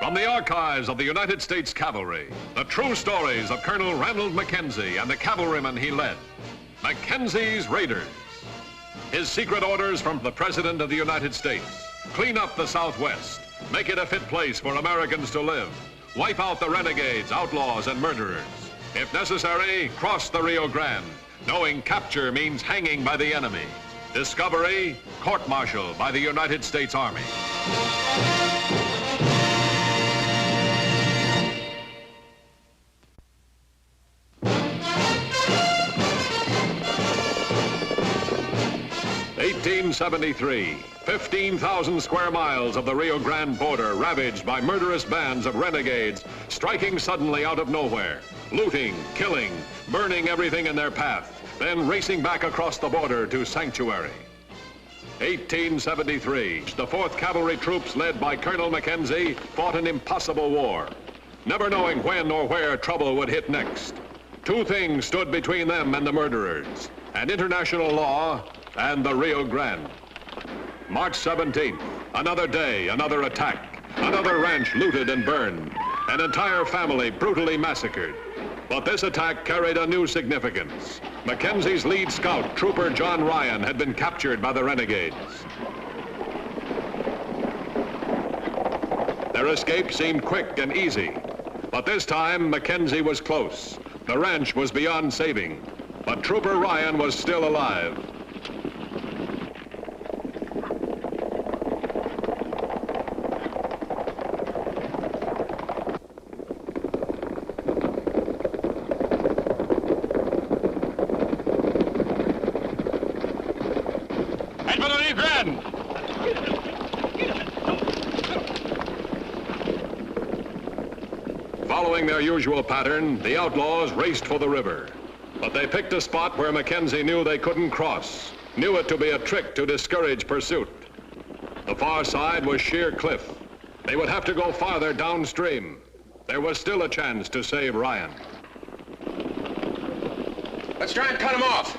From the archives of the United States Cavalry, the true stories of Colonel Ranald Mackenzie and the cavalrymen he led. Mackenzie's Raiders. His secret orders from the President of the United States. Clean up the Southwest. Make it a fit place for Americans to live. Wipe out the renegades, outlaws, and murderers. If necessary, cross the Rio Grande, knowing capture means hanging by the enemy. Discovery, court-martial by the United States Army. (1873), 15,000 square miles of the Rio Grande border ravaged by murderous bands of renegades striking suddenly out of nowhere, looting, killing, burning everything in their path, then racing back across the border to sanctuary. 1873, the 4th Cavalry troops led by Colonel Mackenzie fought an impossible war, never knowing when or where trouble would hit next. Two things stood between them and the murderers, and international law and the Rio Grande. March 17th, another day, another attack, another ranch looted and burned, an entire family brutally massacred. But this attack carried a new significance. Mackenzie's lead scout, Trooper John Ryan, had been captured by the renegades. Their escape seemed quick and easy, but this time Mackenzie was close. The ranch was beyond saving, but Trooper Ryan was still alive. Following their usual pattern, the outlaws raced for the river. But they picked a spot where Mackenzie knew they couldn't cross, knew it to be a trick to discourage pursuit. The far side was sheer cliff. They would have to go farther downstream. There was still a chance to save Ryan. Let's try and cut him off.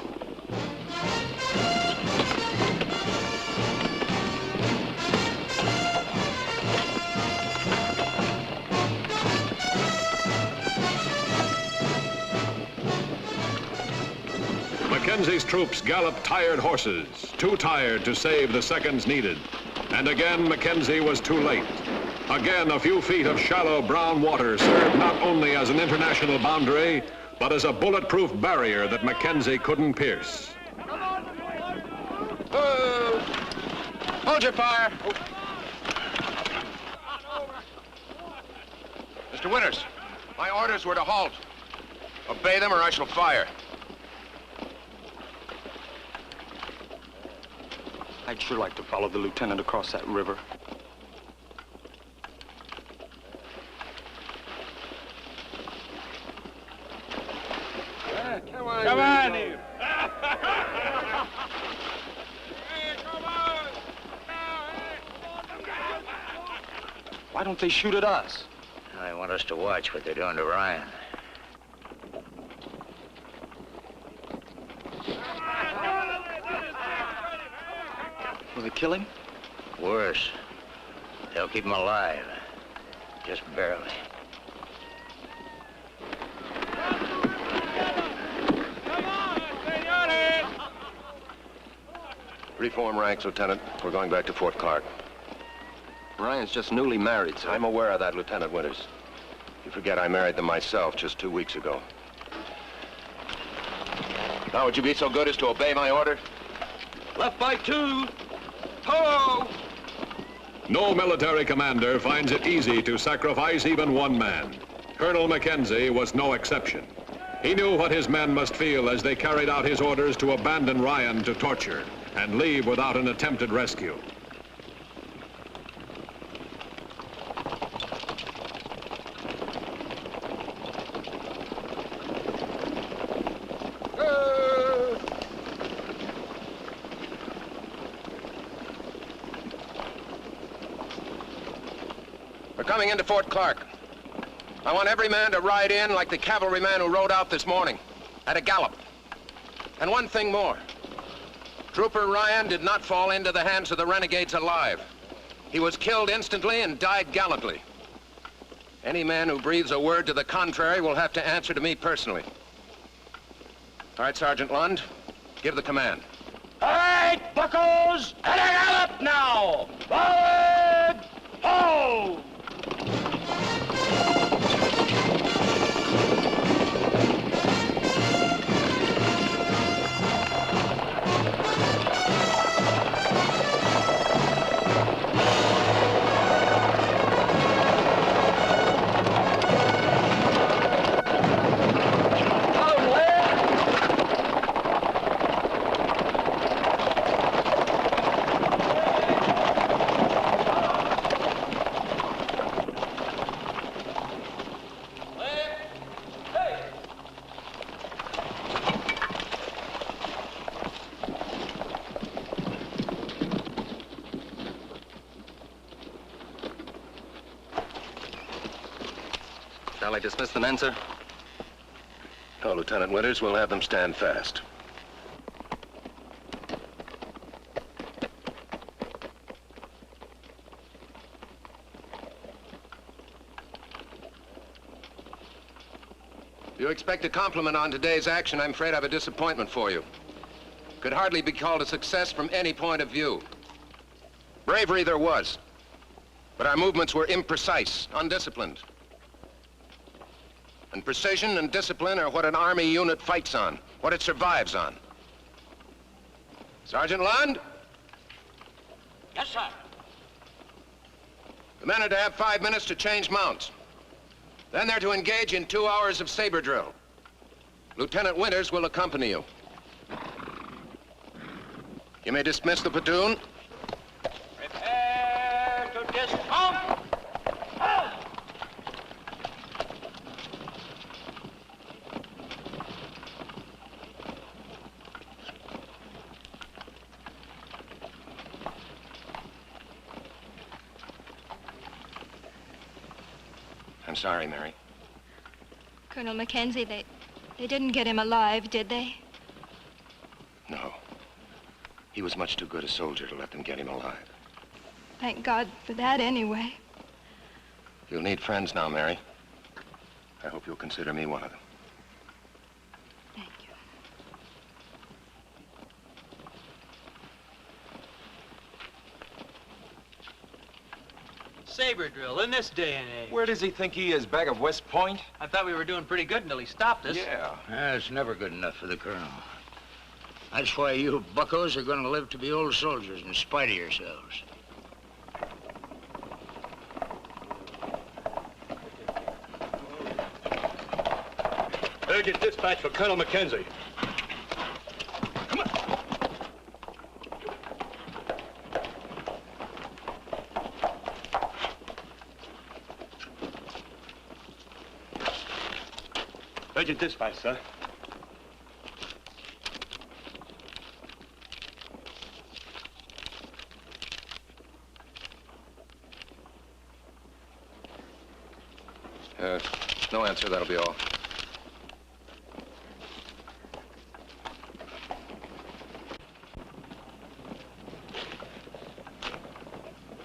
Mackenzie's troops galloped tired horses, too tired to save the seconds needed. And again, Mackenzie was too late. Again, a few feet of shallow brown water served not only as an international boundary, but as a bulletproof barrier that Mackenzie couldn't pierce. Hold your fire. Mr. Winters, my orders were to halt. Obey them or I shall fire. I'd sure like to follow the lieutenant across that river. Come on, you. Why don't they shoot at us? They want us to watch what they're doing to Ryan. Will they kill him? Worse, they'll keep him alive. Just barely. Reform ranks, Lieutenant. We're going back to Fort Clark. Ryan's just newly married, sir. I'm aware of that, Lieutenant Winters. You forget I married them myself just 2 weeks ago. Now, would you be so good as to obey my order? Left by 2. Ho! No military commander finds it easy to sacrifice even one man. Colonel Mackenzie was no exception. He knew what his men must feel as they carried out his orders to abandon Ryan to torture and leave without an attempted rescue. We're coming into Fort Clark. I want every man to ride in like the cavalryman who rode out this morning, at a gallop. And one thing more. Trooper Ryan did not fall into the hands of the renegades alive. He was killed instantly and died gallantly. Any man who breathes a word to the contrary will have to answer to me personally. All right, Sergeant Lund, give the command. All right, buckos, at a gallop now! Forward, hold! Shall I dismiss the men, sir? No, Lieutenant Winters, we'll have them stand fast. If you expect a compliment on today's action, I'm afraid I have a disappointment for you. Could hardly be called a success from any point of view. Bravery there was, but our movements were imprecise, undisciplined. And precision and discipline are what an Army unit fights on, what it survives on. Sergeant Lund? Yes, sir. The men are to have 5 minutes to change mounts. Then they're to engage in 2 hours of saber drill. Lieutenant Winters will accompany you. You may dismiss the platoon. Prepare to dismount! Halt! I'm sorry, Mary. Colonel Mackenzie, they didn't get him alive, did they? No. He was much too good a soldier to let them get him alive. Thank God for that, anyway. You'll need friends now, Mary. I hope you'll consider me one of them. Thank you. Saber drill in this day and age. Where does he think he is, back of West Point? I thought we were doing pretty good until he stopped us. Yeah. It's never good enough for the colonel. That's why you buckos are going to live to be old soldiers in spite of yourselves. Urgent dispatch for Colonel Mackenzie. Urgent dispatch, sir. No answer, that'll be all.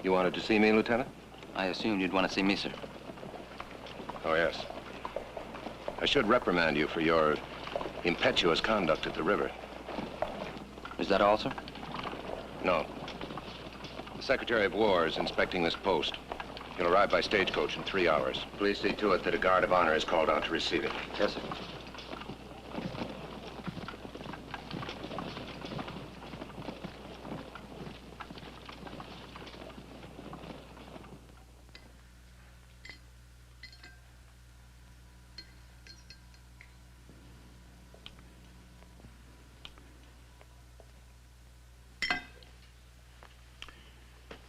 You wanted to see me, Lieutenant? I assumed you'd want to see me, sir. Oh, yes. I should reprimand you for your impetuous conduct at the river. Is that all, sir? No. The Secretary of War is inspecting this post. He'll arrive by stagecoach in 3 hours. Please see to it that a guard of honor is called out to receive him. Yes, sir.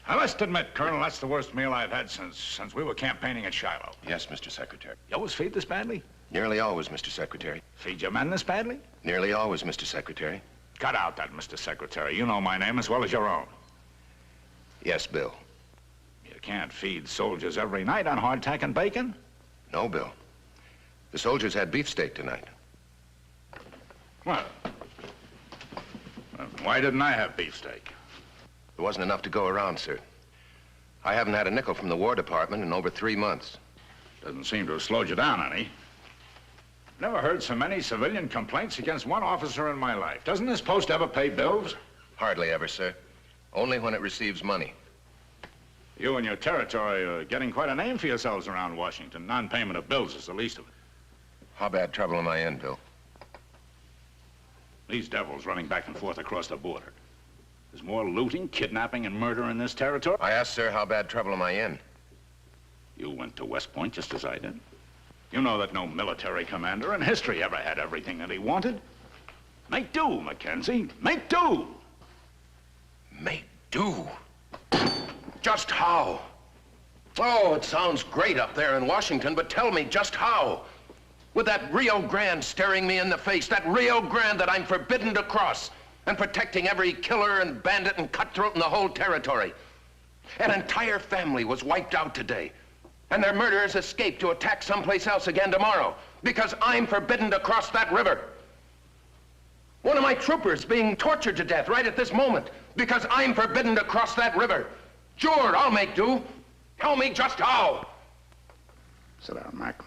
I must admit, Colonel, that's the worst meal I've had since we were campaigning at Shiloh. Yes, Mr. Secretary. You always feed this badly? Nearly always, Mr. Secretary. Feed your men this badly? Nearly always, Mr. Secretary. Cut out that, Mr. Secretary. You know my name as well as your own. Yes, Bill. You can't feed soldiers every night on hardtack and bacon. No, Bill. The soldiers had beefsteak tonight. Well, why didn't I have beefsteak? There wasn't enough to go around, sir. I haven't had a nickel from the War Department in over 3 months. Doesn't seem to have slowed you down any. Never heard so many civilian complaints against one officer in my life. Doesn't this post ever pay bills? Hardly ever, sir. Only when it receives money. You and your territory are getting quite a name for yourselves around Washington. Non-payment of bills is the least of it. How bad trouble am I in, Bill? These devils running back and forth across the border. There's more looting, kidnapping, and murder in this territory. I asked, sir, how bad trouble am I in? You went to West Point just as I did. You know that no military commander in history ever had everything that he wanted. Make do, Mackenzie. Make do! Make do? Just how? Oh, it sounds great up there in Washington, but tell me just how? With that Rio Grande staring me in the face, that Rio Grande that I'm forbidden to cross, and protecting every killer and bandit and cutthroat in the whole territory. An entire family was wiped out today, and their murderers escaped to attack someplace else again tomorrow because I'm forbidden to cross that river. One of my troopers being tortured to death right at this moment because I'm forbidden to cross that river. Sure, I'll make do. Tell me just how. Sit down, Mac.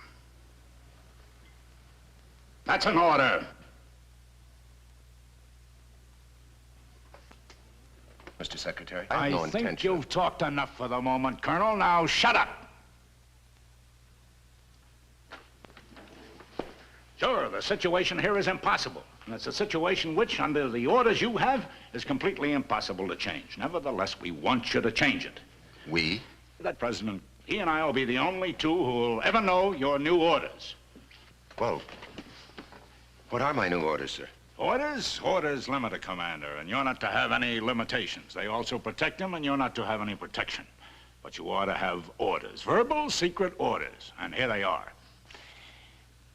That's an order. Mr. Secretary, I have no I think intention. you've talked enough for the moment, Colonel. Now shut up. Sure, the situation here is impossible. And it's a situation which, under the orders you have, is completely impossible to change. Nevertheless, we want you to change it. We? That President, he and I will be the only two who will ever know your new orders. Well, what are my new orders, sir? Orders? Orders limit a commander, and you're not to have any limitations. They also protect him, and you're not to have any protection. But you ought to have orders. Verbal, secret orders. And here they are.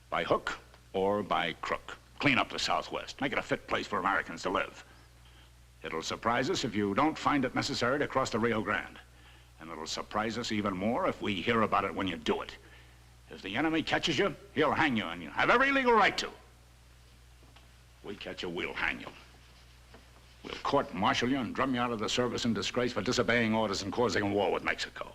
By hook or by crook. Clean up the Southwest. Make it a fit place for Americans to live. It'll surprise us if you don't find it necessary to cross the Rio Grande. And it'll surprise us even more if we hear about it when you do it. If the enemy catches you, he'll hang you, and you have every legal right to. If we catch you, we'll hang you. We'll court-martial you and drum you out of the service in disgrace for disobeying orders and causing a war with Mexico.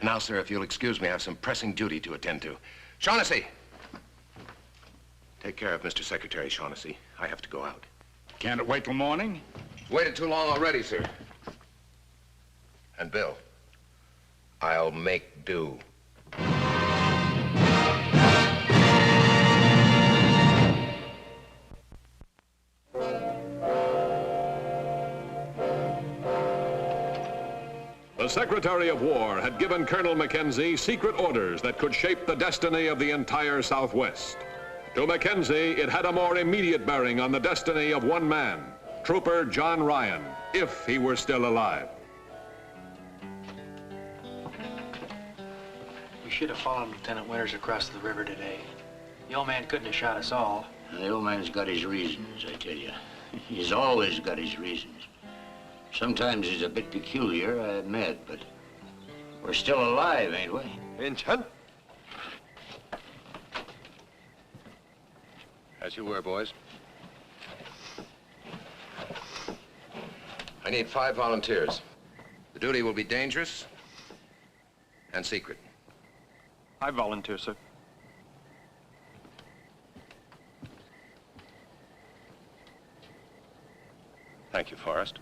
Now, sir, if you'll excuse me, I have some pressing duty to attend to. Shaughnessy! Take care of Mr. Secretary, Shaughnessy. I have to go out. Can't it wait till morning? Waited too long already, sir. And Bill, I'll make do. The Secretary of War had given Colonel Mackenzie secret orders that could shape the destiny of the entire Southwest. To Mackenzie, it had a more immediate bearing on the destiny of one man, Trooper John Ryan, if he were still alive. We should have followed Lieutenant Winters across the river today. The old man couldn't have shot us all. The old man's got his reasons, I tell you. He's always got his reasons. Sometimes he's a bit peculiar, I admit, but we're still alive, ain't we? Vincent? As you were, boys. I need 5 volunteers. The duty will be dangerous and secret. I volunteer, sir. Thank you, Forrest.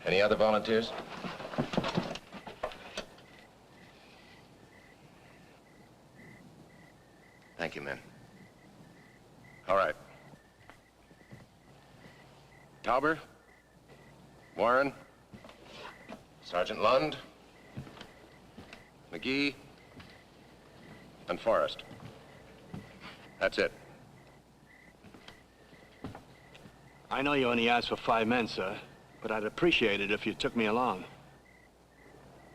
Any other volunteers? Thank you, men. All right. Tauber, Warren, Sergeant Lund, McGee, and Forrest. That's it. I know you only asked for 5 men, sir, but I'd appreciate it if you took me along.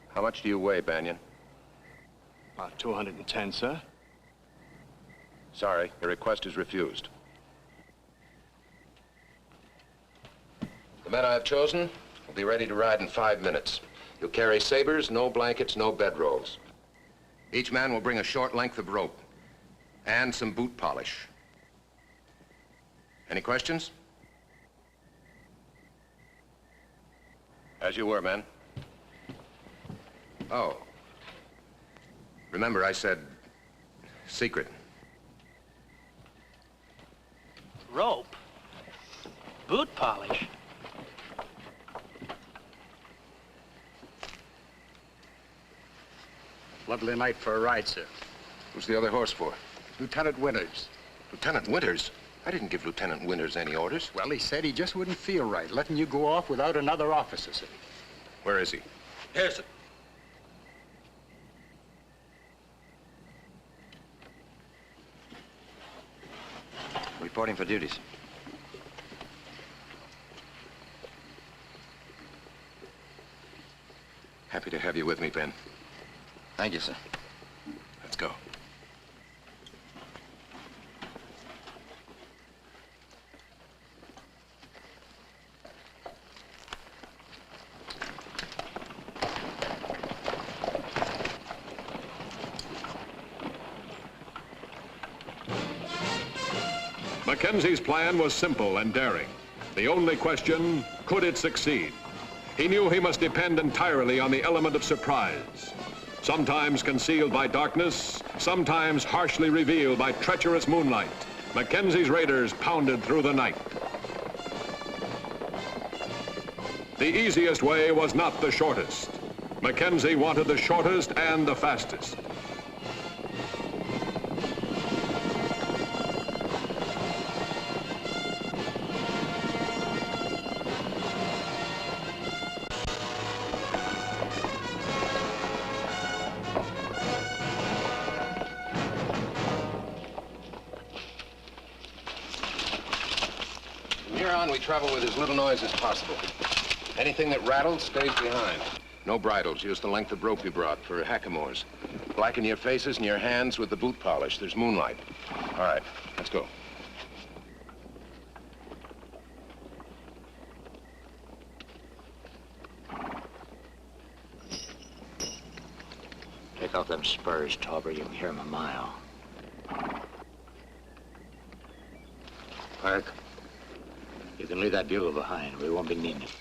How much do you weigh, Banyan? About 210, sir. Sorry, your request is refused. The men I have chosen will be ready to ride in 5 minutes. You'll carry sabers, no blankets, no bedrolls. Each man will bring a short length of rope and some boot polish. Any questions? As you were, men. Oh. Remember, I said secret. Rope? Boot polish? Lovely night for a ride, sir. Who's the other horse for? Lieutenant Winters. Lieutenant Winters? I didn't give Lieutenant Winters any orders. Well, he said he just wouldn't feel right letting you go off without another officer, sir. Where is he? Here, sir. Reporting for duties. Happy to have you with me, Ben. Thank you, sir. Let's go. Mackenzie's plan was simple and daring. The only question, could it succeed? He knew he must depend entirely on the element of surprise. Sometimes concealed by darkness, sometimes harshly revealed by treacherous moonlight, Mackenzie's raiders pounded through the night. The easiest way was not the shortest. Mackenzie wanted the shortest and the fastest. From here on, we travel with as little noise as possible. Anything that rattles stays behind. No bridles. Use the length of rope you brought for hackamores. Blacken your faces and your hands with the boot polish. There's moonlight. All right, let's go. Take off them spurs, Tauber. You can hear 'em a mile. Park, you can leave that bugle behind. We won't be needing it.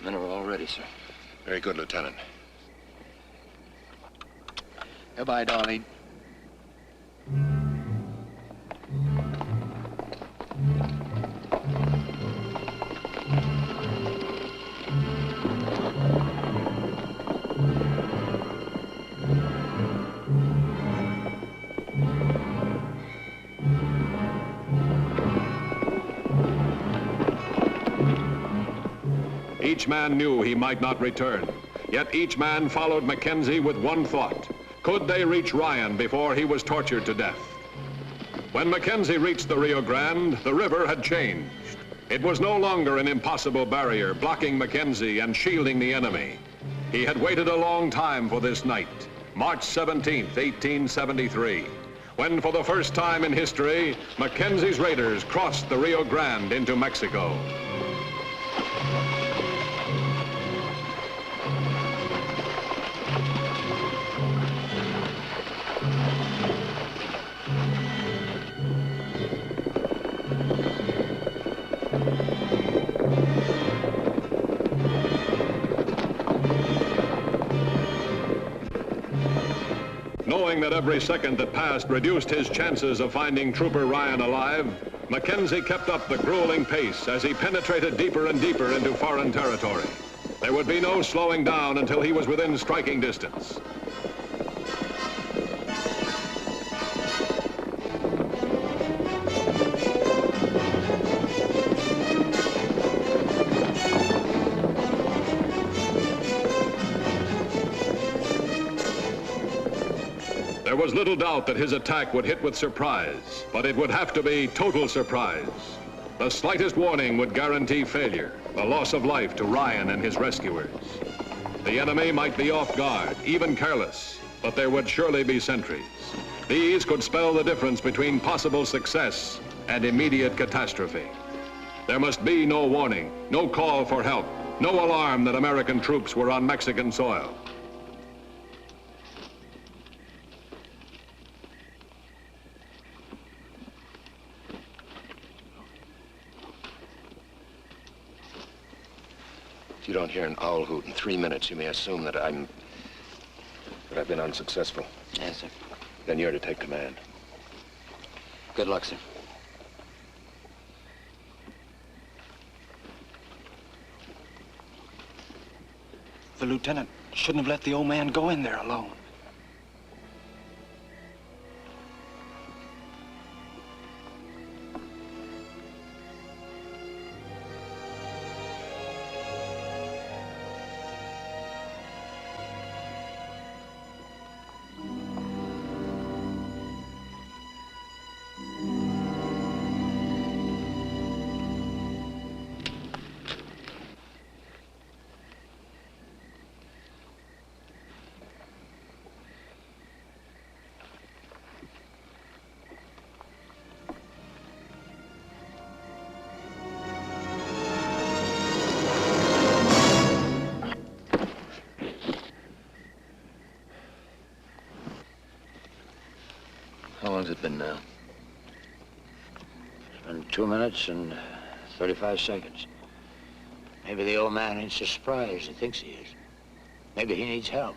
Men are all ready, sir. Very good, Lieutenant. Goodbye, darling. Each man knew he might not return, yet each man followed Mackenzie with one thought. Could they reach Ryan before he was tortured to death? When Mackenzie reached the Rio Grande, the river had changed. It was no longer an impossible barrier blocking Mackenzie and shielding the enemy. He had waited a long time for this night, March 17th, 1873, when for the first time in history, Mackenzie's raiders crossed the Rio Grande into Mexico. Knowing that every second that passed reduced his chances of finding Trooper Ryan alive, Mackenzie kept up the grueling pace as he penetrated deeper and deeper into foreign territory. There would be no slowing down until he was within striking distance. There was little doubt that his attack would hit with surprise, but it would have to be total surprise. The slightest warning would guarantee failure, the loss of life to Ryan and his rescuers. The enemy might be off guard, even careless, but there would surely be sentries. These could spell the difference between possible success and immediate catastrophe. There must be no warning, no call for help, No alarm that American troops were on Mexican soil. If you don't hear an owl hoot in 3 minutes, you may assume that I've been unsuccessful. Yes, sir. Then you're to take command. Good luck, sir. The lieutenant shouldn't have let the old man go in there alone. How long's it been now? It's been 2 minutes and 35 seconds. Maybe the old man ain't so surprised as he thinks he is. Maybe he needs help.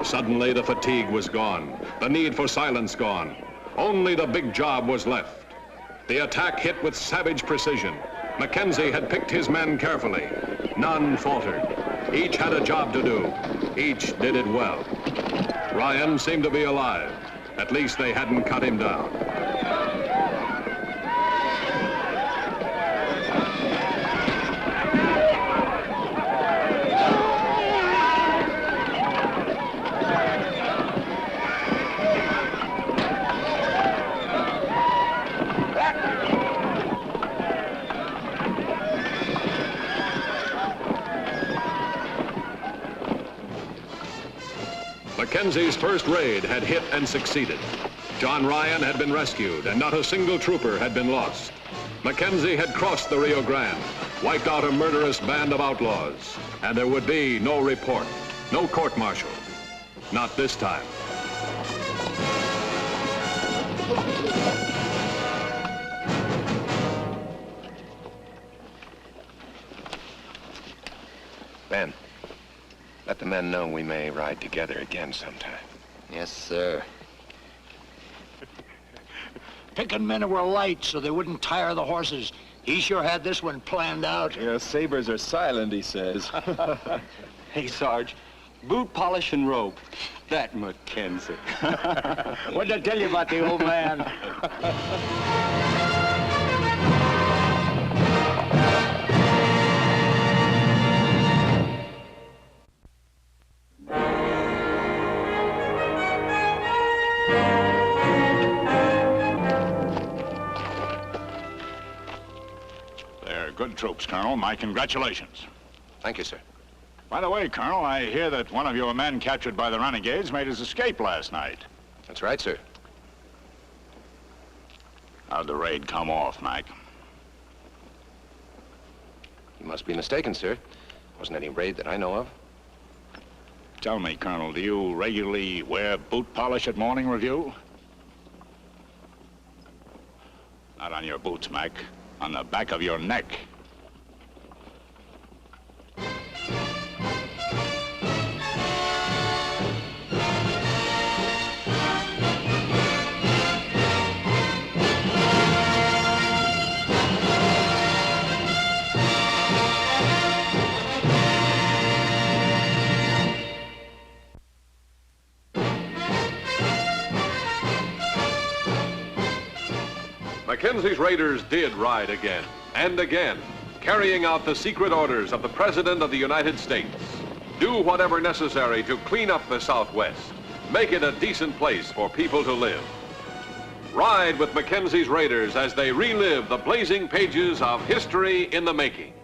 Suddenly, the fatigue was gone, the need for silence gone. Only the big job was left. The attack hit with savage precision. Mackenzie had picked his men carefully. None faltered. Each had a job to do. Each did it well. Ryan seemed to be alive. At least they hadn't cut him down. Mackenzie's first raid had hit and succeeded. John Ryan had been rescued, and not a single trooper had been lost. Mackenzie had crossed the Rio Grande, wiped out a murderous band of outlaws, and there would be no report, no court-martial. Not this time. Ben, let the men know we may ride together again sometime. Yes, sir. Picking men who were light so they wouldn't tire the horses. He sure had this one planned out. Your sabers are silent, he says. Hey, Sarge, boot polish and rope. That Mackenzie. What did I tell you about the old man? They're good troops, Colonel. My congratulations. Thank you, sir. By the way, Colonel, I hear that one of your men captured by the renegades made his escape last night. That's right, sir. How'd the raid come off, Mac? You must be mistaken, sir. Wasn't any raid that I know of. Tell me, Colonel, do you regularly wear boot polish at morning review? Not on your boots, Mac. On the back of your neck. Mackenzie's raiders did ride again, and again, carrying out the secret orders of the President of the United States. Do whatever necessary to clean up the Southwest. Make it a decent place for people to live. Ride with Mackenzie's Raiders as they relive the blazing pages of history in the making.